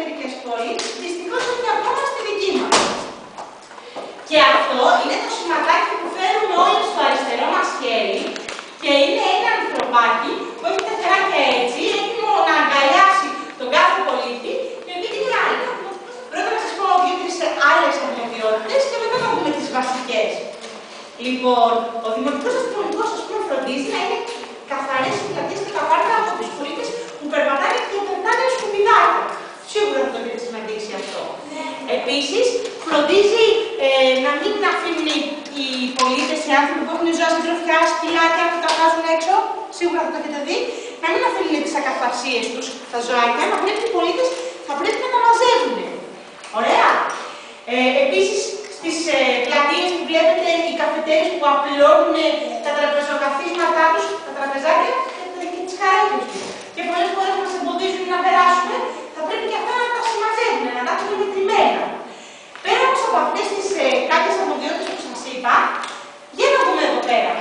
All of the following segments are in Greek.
μερικές πόλεις, δυστυχώς όχι ακόμα στη δική μας. Και αυτό είναι το σηματάκι που φέρουμε όλοι στο αριστερό μας χέρι και είναι ένα ανθρωπάκι που έχει τα χεράκια έτσι, έτοιμο να αγκαλιάσει τον κάθε πολίτη και ο Κίτρι άλλη. Πρώτα να σας πω 2-3 άλλες αρμοδιότητες και μετά να δούμε τις βασικές. Λοιπόν, ο δημοτικός αστυνομικός, ας πούμε, φροντίζει να είναι καθαρές οι πλατείες και τα πάρκα από τους πολίτες που περπατάνε και περνάνε σκουπιδάκια. Σίγουρα θα το έχετε συναντήσει αυτό. Επίσης, φροντίζει να μην αφήνουν οι πολίτες, οι άνθρωποι που έχουν ζώα συντροφιά, σκυλάκια που τα βγάζουν έξω, σίγουρα θα το έχετε δει, να μην αφήνουν τις ακαθαρσίες τους τα ζωάκια, να βλέπουν οι πολίτες θα πρέπει να τα μαζεύουν. Ωραία. Επίσης, στις πλατείες που βλέπετε οι καφετέρες που απλώνουν τα τραπεζοκαθίσματά τους, τα τραπεζάκια και τις χαράκες τους. Και πολλές φορές μας εμποδίζουν να περάσουμε, θα πρέπει και αυτά να τα συμμαζεύουν, να τα έχουν μετρημένα. Πέρα όμως από αυτές τις κάποιες αρμοδιότητες που σας είπα, για να δούμε εδώ πέρα.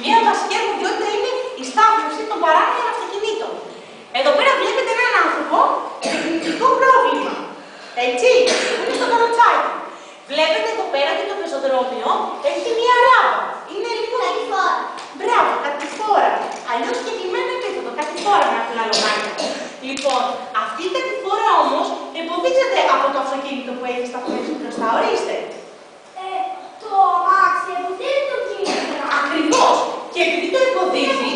Μία βασική αρμοδιότητα είναι η στάθμευση των παράνομων αυτοκινήτων. Εδώ πέρα βλέπετε έναν άνθρωπο με κινητικό πρόβλημα. Έτσι, που είναι στο καροτσάκι. Βλέπετε εδώ πέρα και το πεζοδρόμιο έχει μία ράβα. Είναι λίγο κατηφόρα. Μπράβο, κατηφόρα. Αλλιώς συγκεκριμένο επίπεδο, κατηφόρα με απλά λογάκια. Λοιπόν, αυτή η κατηφόρα όμως εμποδίζεται από το αυτοκίνητο που έχει σταθμίσει μπροστά. Ορίστε. Το αμάξι εμποδίζει το κίνητο. Ακριβώς. Και επειδή το εμποδίζει,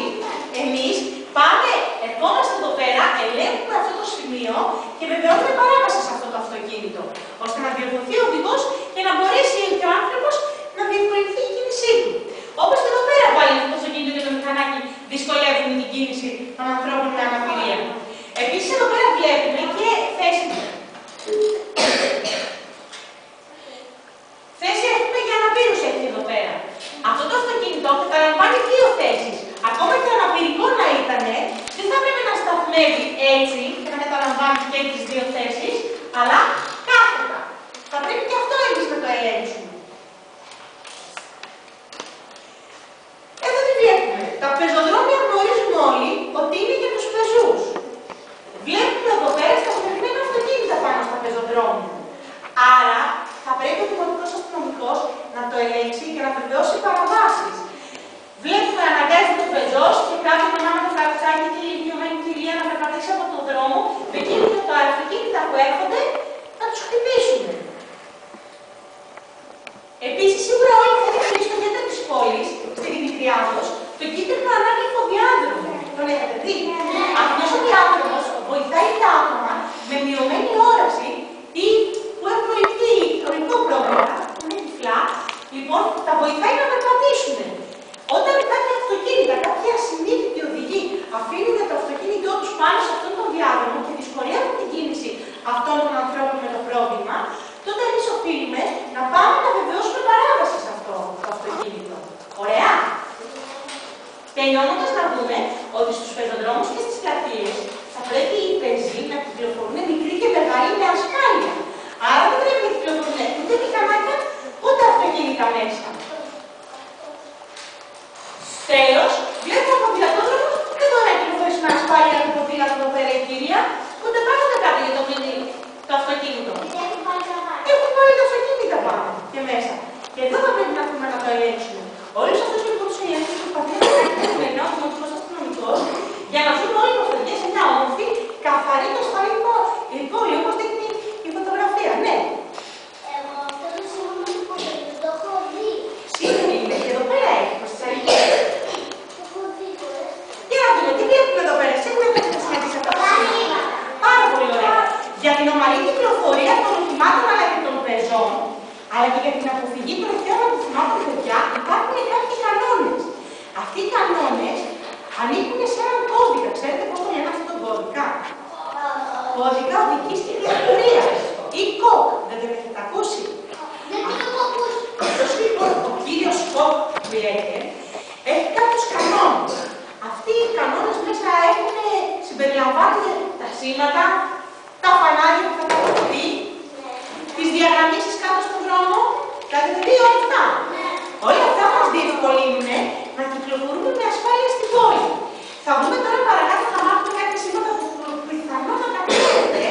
εμείς πάμε, ερχόμαστε εδώ πέρα, ελέγχουμε αυτό το σημείο και βεβαιώνουμε παράβαση σε αυτό το αυτοκίνητο, ώστε να διορθωθεί ο οδηγός και να μπορέσει και ο άνθρωπος να διευκολυνθεί η κίνησή του. Όπως και εδώ πέρα πάλι το αυτοκίνητο και το μηχανάκι δυσκολεύουν την κίνηση των ανθρώπων με αναπηρία. Επίσης εδώ πέρα βλέπουμε και θέση έχουμε για αναπήρους έχει εδώ πέρα. Αυτό το αυτοκίνητο καταλαμβάνει 2 θέσεις. Ακόμα και αναπηρικό να ήταν, δεν θα πρέπει να σταθμεύει έτσι και να καταλαμβάνει και τις 2 θέσεις, αλλά κάθετα. Θα πρέπει και αυτό εμείς να το ελέγξουμε. Εδώ τι βλέπουμε. Τα πεζοδρόμια γνωρίζουμε όλοι ότι είναι για τους πεζούς. Βλέπουμε εδώ πέρα σταθμευμένα αυτοκίνητα πάνω στα πεζοδρόμια. Άρα θα πρέπει ο δημοτικός αστυνομικός να το ελέγξει και να βεβαιώσει παραβάσεις. Βλέπουμε αναγκάζει το πεζός και κάποιο μαμά με το καροτσάκι και η ηλικιωμένη κυρία να περπατήσει από τον δρόμο, εκείνοι και τα αυτοκίνητα που έρχονται να τους χτυπήσουν. Επίσης, σίγουρα όλοι θα έχετε δει στο κέντρο της πόλης, στη Δημητριάδος, το κίτρινο ανάγλυφο διάδρομο. Τον έχετε δει. Αυτός ο διάδρομος βοηθάει τα άτομα με μειωμένη όραση ή που έχουν ορικό πρόβλημα, που είναι τυφλά, λοιπόν, τα βοηθάει να περπατήσουν. Όταν κάποια αυτοκίνητα, κάποια ασυνείδητοι οδηγοί αφήνουν το αυτοκίνητό τους πάνω σε αυτόν τον διάδρομο και δυσκολεύουν την κίνηση αυτών των ανθρώπων με το πρόβλημα, τότε εμείς οφείλουμε να πάμε να βεβαιώσουμε παράβαση σε αυτό το αυτοκίνητο. Ωραία! Τελειώνοντας να δούμε ότι στους πεζοδρόμους και στις πλατείες θα πρέπει οι πεζοί να κυκλοφορούν μικροί και μεγάλοι με ασφάλεια. Άρα δεν πρέπει να κυκλοφορούν ούτε μηχανάκια ούτε αυτοκίνητα μέσα. Τέλος, βλέπουμε από ποδηλατόδρομο, δεν μπορεί να κυκλοφορήσει με ασφάλεια το ποδήλατο εδώ πέρα η κυρία, ούτε πάνω ούτε κάτω για το αυτοκίνητο. Έχουν βάλει τα αυτοκίνητα πάνω και μέσα. Και εδώ θα πρέπει να πούμε να το ελέγξουμε. Όλους αυτούς λοιπόν τους ελέγχους προσπαθούμε να κάνουμε ένα δημοτικός αστυνομικός για να δούμε όλοι οι προστατικές σε μια όμορφη, καθαρή και ασφαλή πόλη, όπως δείχνει η φωτογραφία. Ναι. Εγώ αυτό το σύμβολο του ποδήλατου το έχω δει. Σίγουρα είναι και εδώ πέρα έχει προς τις αρχές. Το έχω δει, Για να δούμε τι βλέπουμε εδώ πέρα. Σίγουρα θα έχετε συναντήσει αυτά τα σημεία. Πάρα πολύ ωραία. Για την ομαλή κυκλοφορία των οχημάτων αλλά και των πεζών, αλλά και για την αποφυγή των ευθέων ατυχημάτων παιδιά, υπάρχουν κάποιοι κανόνες. Αυτοί οι κανόνες ανήκουν σε έναν κώδικα. Ξέρετε πώς το λένε αυτόν τον κώδικα? Κώδικα οδικής κυκλοφορίας. Ή ΚΟΚ. Δεν τον έχετε ακούσει? δεν το έχω ακούσει. Αυτός λοιπόν ο κύριος ΚΟΚ που λέτε, έχει κάποιους κανόνες. Αυτοί οι κανόνες μέσα έχουν συμπεριλαμβάνει τα σήματα, τα φανάρια που θα καταστεί, τις διαγραμμίσεις κάτω στον δρόμο, τα δει όλα αυτά. Όλα αυτά μας διευκολύνουν να κυκλοφορούμε με ασφάλεια στην πόλη. Θα δούμε τώρα παρακάτω να μάθουμε κάποια σήματα που πιθανότατα ξέρετε.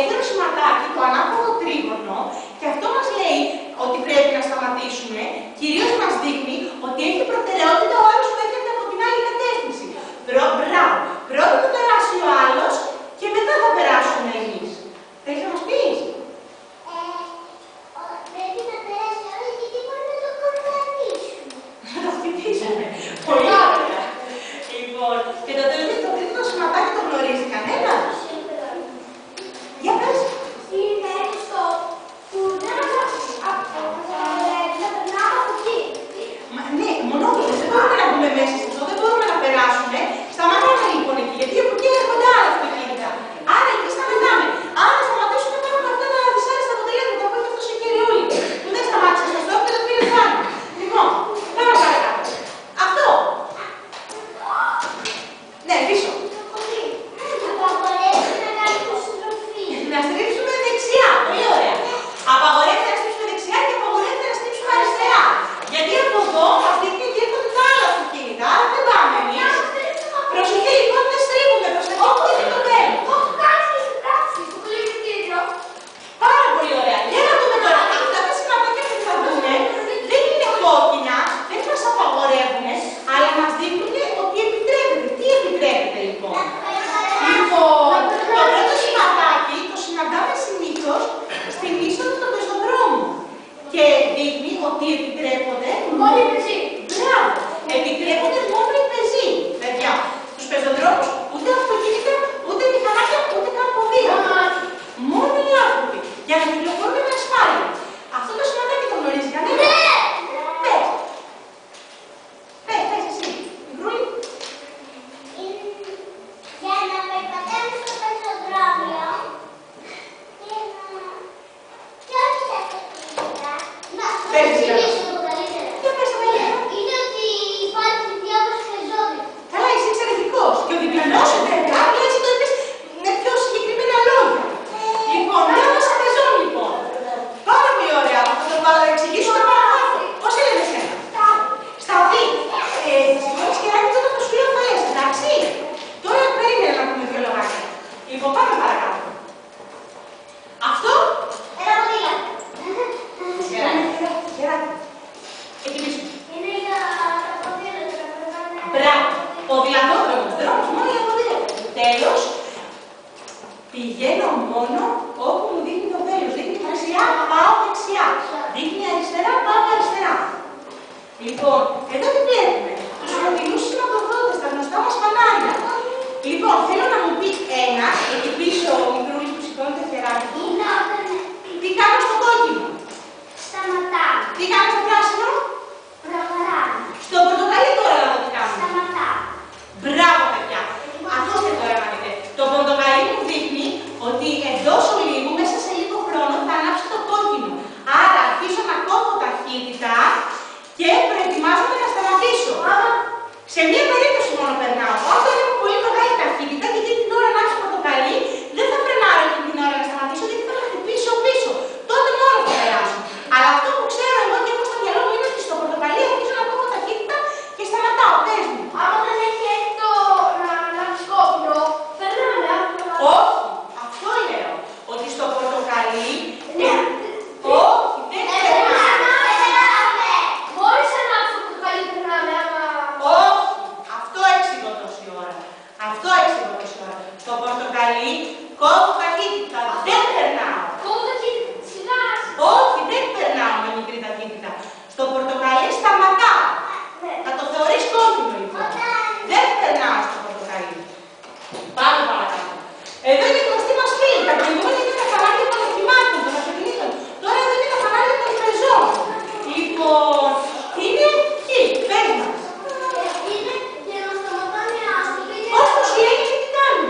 δεύτερο σηματάκι, το ανάποδο τρίγωνο, και αυτό μας λέει ότι πρέπει να σταματήσουμε, κυρίως μας δείχνει ότι έχει προτεραιότητα ο άλλος που έρχεται από την άλλη κατεύθυνση. Μπράβο. Πρώτα θα περάσει ο άλλος και μετά θα περάσουμε εμείς. Θέλεις να μας πεις? Πρέπει να περάσει ο άλλος γιατί μπορεί να το κοροϊδέψουμε. Να το χτυπήσουμε. Πολύ ωραία. Λοιπόν, και το τρίτο σηματάκι το γνωρίζει κανένα? Για πες. Είναι στο που δεν θα περνάμε από εκεί. Ναι, μονόπλες, δεν μπορούμε να μπούμε μέσα σε αυτό, δεν μπορούμε να περάσουμε. Σταματάμε λοιπόν εκεί, γιατί από εκεί έρχονται άλλα αυτοκίνητα. Άρα εκεί σταματάμε. Αν σταματήσουμε, υπάρχουν αυτά τα δυσάρεστα αποτελέσματα που έχει αυτός ο κυριούλη, που δεν σταμάτησε στο στόχο και το πήρε πάνω. Λοιπόν, πάμε παρακάτω. Αυτό. Ναι, πίσω. Να στρίψουμε δεξιά. Πολύ ωραία. Απαγορεύεται να στρίψουμε δεξιά και απαγορεύεται να στρίψουμε αριστερά. Γιατί από εδώ μας δείχνει ότι έρχονται τα άλλα αυτοκίνητα. Άρα δεν πάμε εμείς. Προσοχή λοιπόν, δεν στρίβουμε. Προσοχή που είναι το μπέλ. Πάρα πολύ ωραία. Για να δούμε τώρα. Αυτά τα σηματάκια που θα δούμε δεν είναι κόκκινα, δεν μας απαγορεύουν, αλλά μας δείχνουν ότι επιτρέπεται. Τι επιτρέπεται λοιπόν? Λοιπόν, το πρώτο σηματάκι το συναντάμε συνήθως στην είσοδο των πεζοδρόμων και δείχνει ότι επιτρέπονται μόνο οι πεζοί. Μπράβο! Επιτρέπονται μόνο οι πεζοί, παιδιά. Στους πεζοδρόμους ούτε αυτοκίνητα, ούτε μηχανάκια, ούτε καν ποδήλατα. Μόνο οι άνθρωποι. Για να κυκλοφορούν με ασφάλεια. Αυτό το σηματάκι το γνωρίζει κανένα? Ναι! Πες! Πες εσύ. Μικρούλη. Για να περπατάμε στο πεζοδρόμιο και όχι τα αυτοκίνητα, να σου εξηγήσω το καλύτερα. Για πες το καλύτερα. Είναι ότι υπάρχει διάβαση πεζόδρομου. Καλά, είσαι εξαιρετικός. Και ο διπλανός σου βέβαια, αλλά εσύ το είπες με πιο συγκεκριμένα λόγια. Λοιπόν, διάβασα πεζόν λοιπόν. Πάρα πολύ ωραία. Θα το παραεξηγήσουμε παρακάτω. Πώς έλεγε εσένα? Σταυρή. Συγγνώμη, σκεράκι, τότε θα σου λέω θα λες, εντάξει? Τώρα περίμενε να πούμε δύο λογάκια. Λοιπόν, πάμε παρακάτω. Αυτό. Ένα ποδήλατο. Σκεράκι. Εκεί πίσω. Είναι για τα ποδήλατα. Μπράβο. Ποδηλατόδρομος. Δρόμος μόνο για ποδήλατα. Τέλος. Πηγαίνω μόνο όπου μου δείχνει το βέλος. Δείχνει δεξιά, πάω δεξιά. Δείχνει αριστερά, πάω αριστερά. Λοιπόν, εδώ τι βλέπουμε? Τους φωτεινούς σηματοδότες, τα γνωστά μας φανάρια. Λοιπόν, θέλω να μου πει ένα, εκεί πίσω ο μικρούλης που σηκώνει το χεράκι του. Τι κάνω στο κόκκινο? Σταματάμε. Τι κάνω στο πράσινο? Προχωράμε. Στο πορτοκαλί τώρα να δω τι κάνουμε. Σταματάμε. Μπράβο, παιδιά. Ακούστε τώρα να δείτε. Το πορτοκαλί μου δείχνει ότι εντός ολίγου, μέσα σε λίγο χρόνο, θα ανάψει το κόκκινο. Άρα αρχίζω να κόβω ταχύτητα και προετοιμάζομαι να σταματήσω. Σε μία περίπτωση μόνο περνάω. Όταν έχω πολύ μεγάλη ταχύτητα και εκείνη την ώρα να άψω πορτοκαλί, δεν θα φρενάρω εκείνη την ώρα να σταματήσω, γιατί θα χτυπήσω πίσω. Τότε μόνο θα περάσω. Αλλά αυτό που ξέρω εγώ και έχω στο μυαλό μου είναι ότι στο πορτοκαλί αρχίζω να κόβω ταχύτητα και σταματάω. Πες μου. Άμα δεν έχει έρθει το να ανάψει κόκκινο, περνάμε. Όχι, αυτό λέω. Ότι στο πορτοκαλί. Ναι. Όχι, δεν περνάμε. Μπορείς να ανάψει το πορτοκαλί, περνάμε, άμα... Όχι, αυτό έξιγω τόση ώρα. Αυτό έξιγω τόση ώρα. Στο πορτοκαλί κόβω ταχύτητα. Δεν περνάω. Κόβω ταχύτητα, σιγά. Όχι, δεν περνάω με μικρή ταχύτητα. Στο πορτοκαλί σταματάω. Θα το θεωρείς κόκκινο λοιπόν. Δεν περνάω στο πορτοκαλί. Πάμε παρακάτω. Εδώ είναι η γνωστή μας φίλη. Τα προηγούμενα είναι τα φανάρια των οχημάτων, των αυτοκινήτων. Τώρα εδώ είναι τα φανάρια των πεζών. Λοιπόν, είναι εκεί, πες μας. Είναι για να σταματάνε άστοποι. Πώς τους λέει και τι κάνουν.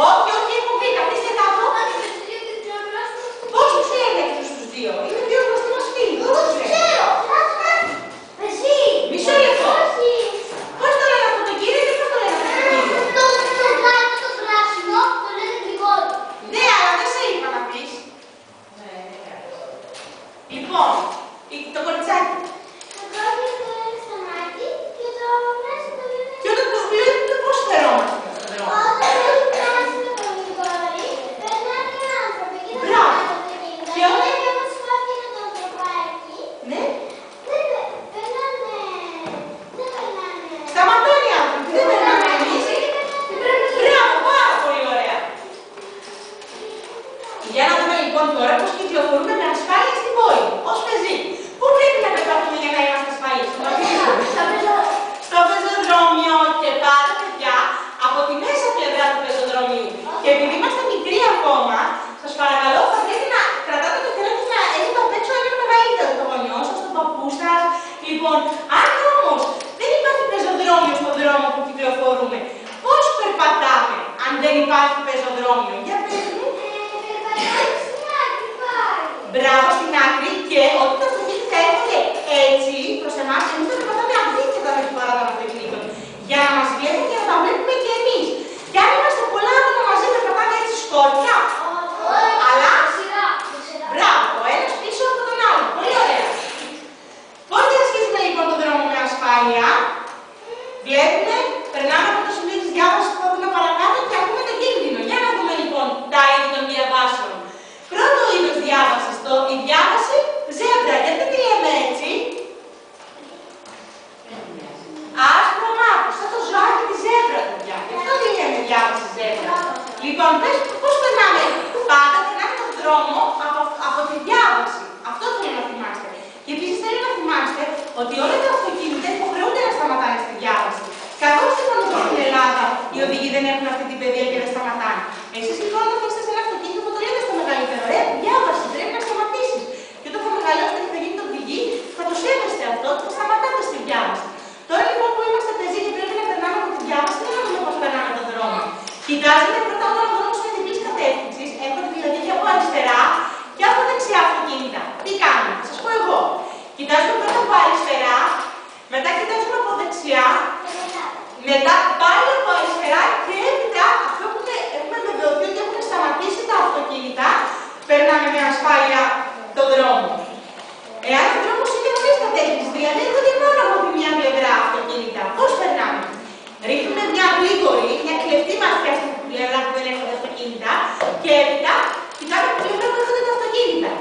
Όχι, όχι, έχω πει, καθίστε κάτω. Πώς τους λέει αυτούς τους δύο. Είναι δύο γνωστοί μας φίλοι. Πώς τους λέει. Μισό λεπτό. Πώς το λένε αυτό το κύριο και πώς το λένε αυτό το κύριο. Το πράσινο το λένε γρηγόρη. Ναι, αλλά δεν σε είπα να πεις. Λοιπόν, το κοριτσάκι. Το κόκκινο το λένε σταμάτη και το πράσινο το λένε... Και όταν τους βλέπετε πώς φερόμαστε στον δρόμο. Όταν έχει πράσινο το γρηγόρη, περνάει Για να δούμε λοιπόν τώρα πώς κυκλοφορούμε με ασφάλεια στην πόλη, ως πεζοί. Πού πρέπει να περπατούμε για να είμαστε ασφαλείς? Στο πεζοδρόμιο και πάντα, παιδιά, από τη μέσα πλευρά του πεζοδρομίου. Και επειδή είμαστε μικροί ακόμα, σας παρακαλώ, θα πρέπει να κρατάτε το χέρι να έχετε απ' έξω ένα μεγαλύτερο, το γονιό σας, τον παππού σας. Λοιπόν, αν όμως δεν υπάρχει πεζοδρόμιο στον δρόμο που κυκλοφορούμε, πώς περπατάμε αν δεν υπάρχει πεζοδρόμιο? Για πες μου. Μπράβο, στην άκρη, και όταν τα αυτοκίνητα έρχονται έτσι προς εμάς, εμείς θα περπατάμε αντίθετα με την φορά των αυτοκινήτων. Για να μας βλέπουν και να τα βλέπουμε και εμείς. Και αν είμαστε πολλά άτομα μαζί, περπατάμε έτσι σκόρπια. Αλλά. Μπράβο, ο ένας πίσω από τον άλλο. Πολύ ωραία. Πώς διασχίζουμε λοιπόν τον δρόμο με ασφάλεια? Βλέπουμε, περνάμε από το σημείο της διάβασης που θα δούμε παρακάτω και ακούμε τον κίνδυνο. Για να δούμε λοιπόν τα είδη των διαβάσεων. Πρώτο είδος διάβασης, η διάβαση ζέμπρα. Γιατί τη λέμε έτσι? Άσπρο μαύρο, σαν το ζωάκι της ζέμπρα, παιδιά. Γι' αυτό τη λέμε διάβαση ζέμπρα. Λοιπόν, πώς περνάμε? Πάντα περνάμε τον δρόμο από τη διάβαση. Αυτό θέλω να θυμάστε. Και επίσης θέλω να θυμάστε ότι όλα τα αυτοκίνητα υποχρεούνται να σταματάνε στη διάβαση. Καθώς λοιπόν εδώ στην Ελλάδα οι οδηγοί δεν έχουν αυτή την παιδεία και δεν σταματάνε. Εσείς λοιπόν όταν είστε σε ένα αυτοκίνητο που το λέτε στο μεγαλύτερο, διάβαση, πρέπει να σταματήσεις. Και όταν θα μεγαλώσετε και θα γίνετε οδηγοί, θα το σέβεστε αυτό και θα σταματάτε στη διάβαση. Τώρα λοιπόν που είμαστε πεζοί και πρέπει να περνάμε από τη διάβαση, δεν ξέρουμε πώς περνάμε τον δρόμο. Κοιτάζετε πρώτα όλα τον δρόμο είναι διπλής κατεύθυνσης, έρχονται δηλαδή και από αριστερά και από δεξιά αυτοκίνητα. Τι κάνουμε? Θα σας πω εγώ. Κοιτάζουμε πρώτα από αριστερά, μετά κοιτάζουμε από δεξιά, μετά πάλι από αριστερά και έπειτα, αφού έχουμε βεβαιωθεί ότι έχουν σταματήσει τα αυτοκίνητα, περνάμε με ασφάλεια τον δρόμο. Εάν ο δρόμος είναι χωρίς κατεύθυνση, δηλαδή έρχονται μόνο από τη μία πλευρά αυτοκίνητα, πώς περνάμε? Ρίχνουμε μια γρήγορη, μια κλεφτή ματιά στην πλευρά που δεν έρχονται αυτοκίνητα και έπειτα κοιτάμε από τη πλευρά που έρχονται τα αυτοκίνητα.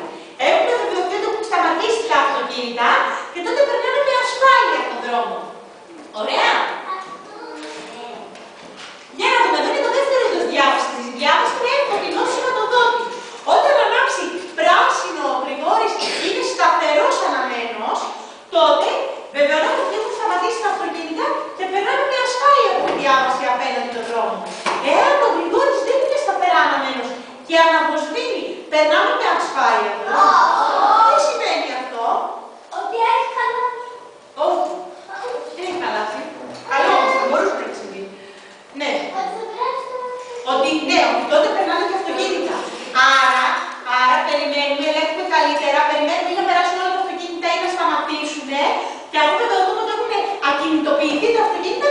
Έχουμε βεβαιωθεί ότι έχουν σταματήσει τα αυτοκίνητα και τότε περνάμε με ασφάλεια τον δρόμο. Ωραία! Για να δούμε, εδώ είναι το δεύτερο είδος διάβασης. Η διάβαση πρέπει να είναι σηματοδότη. Όταν ανάψει πράσινο ο γρηγόρης είναι σταθερός αναμένος, τότε βεβαιωνόμαστε ότι έχουν σταματήσει τα αυτοκίνητα και περνάμε με ασφάλεια τη διάβαση απέναντι τον δρόμο. Εάν ο γρηγόρης δεν είναι σταθερά αναμένος και αναβοσβήνει, περνάμε με ασφάλεια. Τι σημαίνει αυτό? Ότι έχει χαλάσει. Όχι. Δεν έχει χαλάσει. Καλό όμως, θα μπορούσε να έχει συμβεί. Ναι. Ότι ναι, ότι τότε περνάνε και αυτοκίνητα. Άρα περιμένουμε, ελέγχουμε καλύτερα, περιμένουμε να περάσουν όλα τα αυτοκίνητα ή να σταματήσουν και αφού βεβαιωθούμε ότι έχουν ακινητοποιηθεί τα αυτοκίνητα,